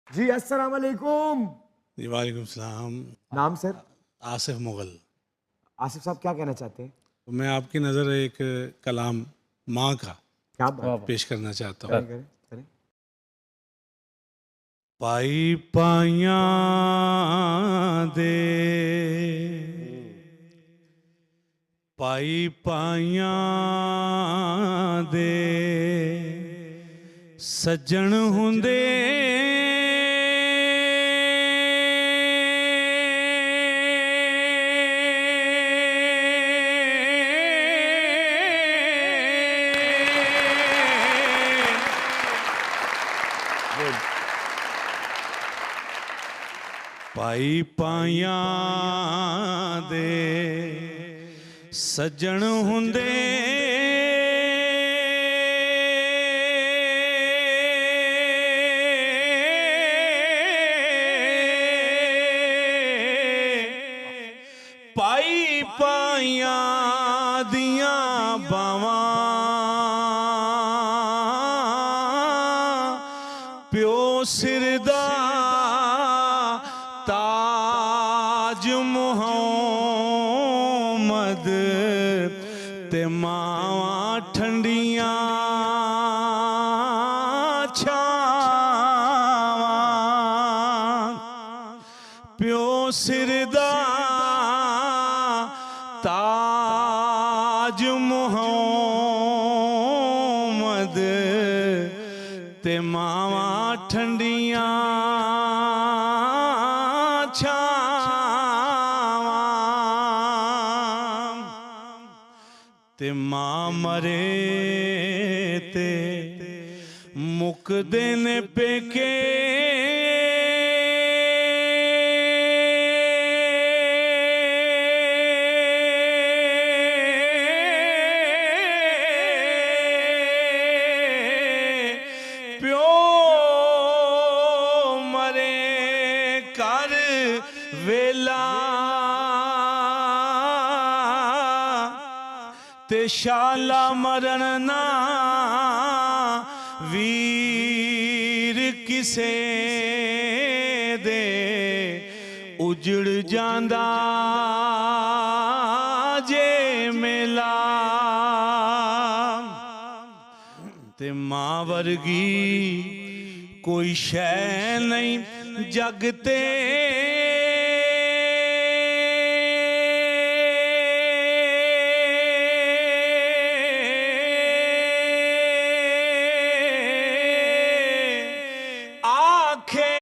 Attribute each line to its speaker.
Speaker 1: जी अस्सलाम वालेकुम।
Speaker 2: जी वालेकुम सलाम।
Speaker 1: नाम सर?
Speaker 2: आसिफ मुगल।
Speaker 1: आसिफ साहब क्या कहना चाहते हैं?
Speaker 2: तो मैं आपकी नज़र एक कलाम माँ का
Speaker 1: क्या बात है,
Speaker 2: पेश करना चाहता हूँ।
Speaker 1: करें करें करें।
Speaker 2: पाई पाइयां दे, पाई पाइयां दे सज्जन हुंदे पाई पाइयां दे सज्जन हुंदे पाई पाइयां दियां बावां प्यो सिर दा ताज मुहम्मद ते मावां ठंडियां छावां प्यो सिर दा ताज मुहम्मद ते मावां ठंडियां छावां ते मां मरे ते मुकदे ने पेके प्यो मरे कर वेला ते शाला मरण ना वीर किसे दे उजड़ जांदा जे मेला ते मां वर्गी कोई शै नहीं जगते